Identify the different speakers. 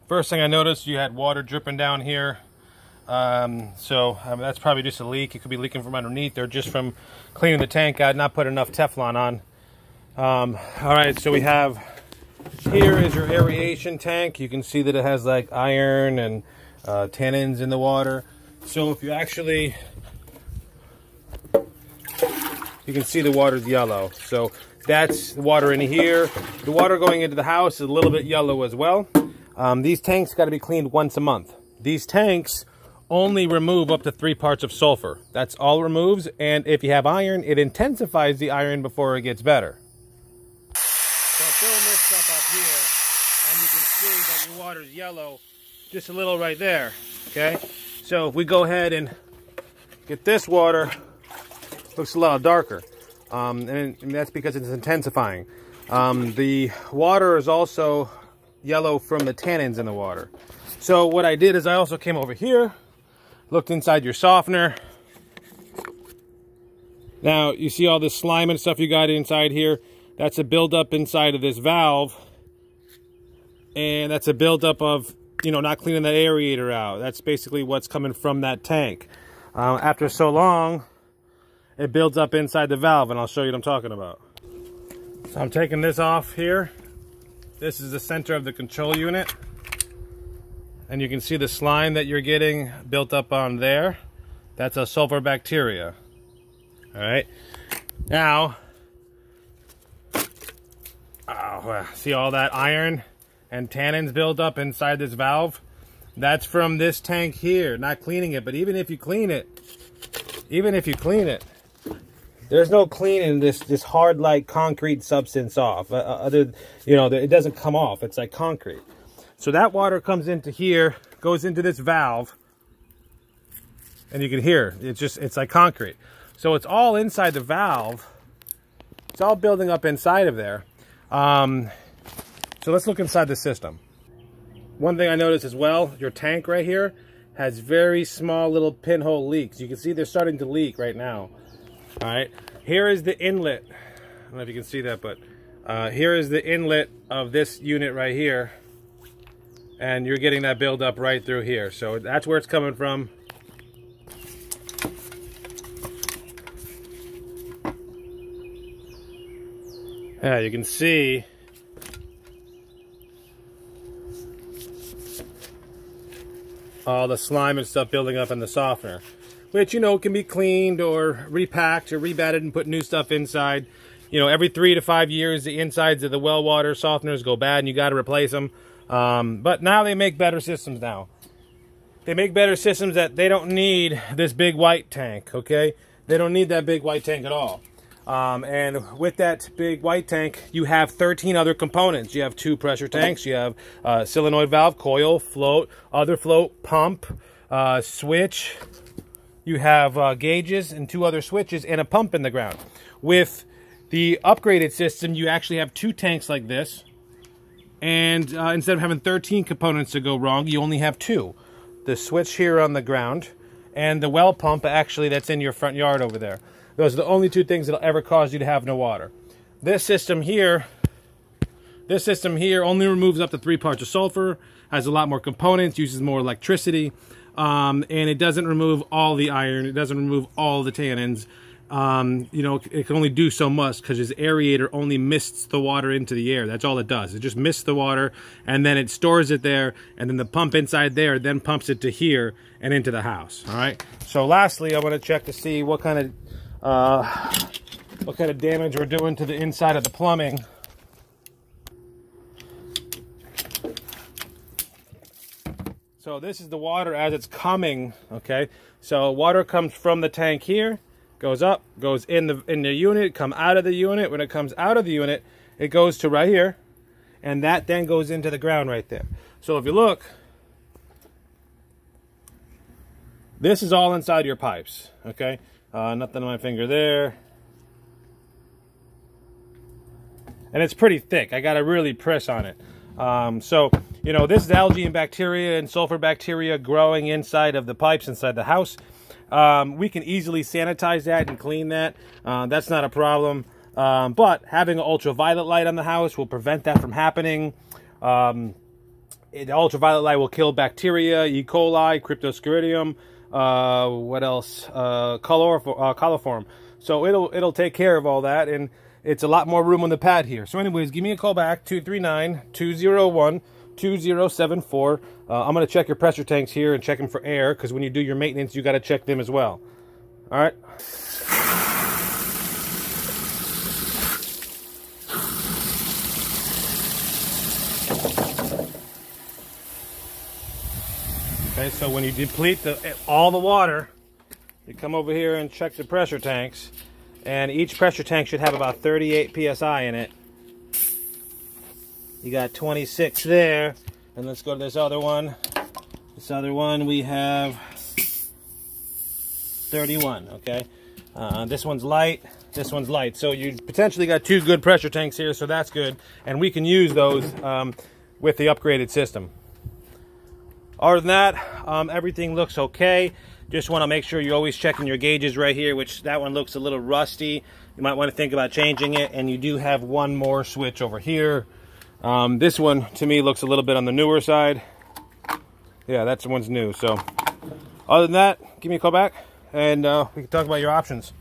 Speaker 1: First thing I noticed, you had water dripping down here. That's probably just a leak. It could be leaking from underneath or just from cleaning the tank out, not put enough Teflon on. All right, so we have, here is your aeration tank. You can see that it has like iron and tannins in the water. So if you actually, you can see the water's yellow. So that's the water in here. The water going into the house is a little bit yellow as well. These tanks got to be cleaned once a month. These tanks only remove up to 3 parts of sulfur. That's all it removes. And if you have iron, it intensifies the iron before it gets better. So I'm filling this stuff up here, and you can see that your water's yellow just a little right there, okay? So if we go ahead and get this water, looks a lot darker, and that's because it's intensifying. The water is also yellow from the tannins in the water. So what I did is I also came over here, looked inside your softener. Now you see all this slime and stuff you got inside here. That's a buildup inside of this valve, and that's a buildup of, you know, not cleaning the aerator out. That's basically what's coming from that tank. After so long, it builds up inside the valve, and I'll show you what I'm talking about. So I'm taking this off here. This is the center of the control unit, and you can see the slime that you're getting built up on there. That's a sulfur bacteria. All right, now, see all that iron and tannins build up inside this valve? That's from this tank here, not cleaning it. But even if you clean it, there's no cleaning this hard like concrete substance off. It doesn't come off. It's like concrete. So that water comes into here, goes into this valve, and you can hear it's like concrete. So it's all inside the valve. It's all building up inside of there. So let's look inside the system. One thing I noticed as well, your tank right here has very small little pinhole leaks. You can see they're starting to leak right now. All right, here is the inlet. I don't know if you can see that, but here is the inlet of this unit right here. And you're getting that buildup right through here. So that's where it's coming from. Yeah, you can see all the slime and stuff building up in the softener, which, you know, can be cleaned or repacked or rebatted and put new stuff inside. You know, every 3 to 5 years, the insides of the well water softeners go bad and you got to replace them. But now they make better systems now. They make better systems that they don't need this big white tank, okay? They don't need that big white tank at all. And with that big white tank, you have 13 other components. You have 2 pressure tanks. You have solenoid valve, coil, float, other float, pump, switch. You have gauges and 2 other switches and a pump in the ground. With the upgraded system, you actually have 2 tanks like this. And instead of having 13 components to go wrong, you only have 2. The switch here on the ground and the well pump actually that's in your front yard over there. Those are the only 2 things that'll ever cause you to have no water. This system here only removes up to 3 parts of sulfur, has a lot more components, uses more electricity, and it doesn't remove all the iron, it doesn't remove all the tannins. You know, it can only do so much because his aerator only mists the water into the air. That's all it does. It just mists the water, and then it stores it there, and then the pump inside there then pumps it to here and into the house. All right. So lastly, I want to check to see what kind of damage we're doing to the inside of the plumbing. So this is the water as it's coming. Okay. So water comes from the tank here, goes up, goes in the unit, come out of the unit. When it comes out of the unit, it goes to right here, and that then goes into the ground right there. So if you look, this is all inside your pipes, okay? Nothing on my finger there. And it's pretty thick. I gotta really press on it. So, you know, this is algae and bacteria and sulfur bacteria growing inside of the pipes inside the house. We can easily sanitize that and clean that. That's not a problem. But having an ultraviolet light on the house will prevent that from happening. The ultraviolet light will kill bacteria, E. coli, Cryptosporidium, what else? Coliform. So it'll take care of all that, and it's a lot more room on the pad here. So anyways, give me a call back, 239-201-2074. I'm going to check your pressure tanks here and check them for air, because when you do your maintenance, you got to check them as well. All right? Okay, so when you deplete all the water, you come over here and check the pressure tanks, and each pressure tank should have about 38 psi in it. You got 26 there, and let's go to this other one. This other one we have 31. Okay, this one's light, this one's light. So you potentially got 2 good pressure tanks here, so that's good, and we can use those with the upgraded system. Other than that, everything looks okay. Just want to make sure you're always checking your gauges right here, which that one looks a little rusty. You might want to think about changing it, and you do have one more switch over here. This one, to me, looks a little bit on the newer side. Yeah, that one's new. So, other than that, give me a call back, and we can talk about your options.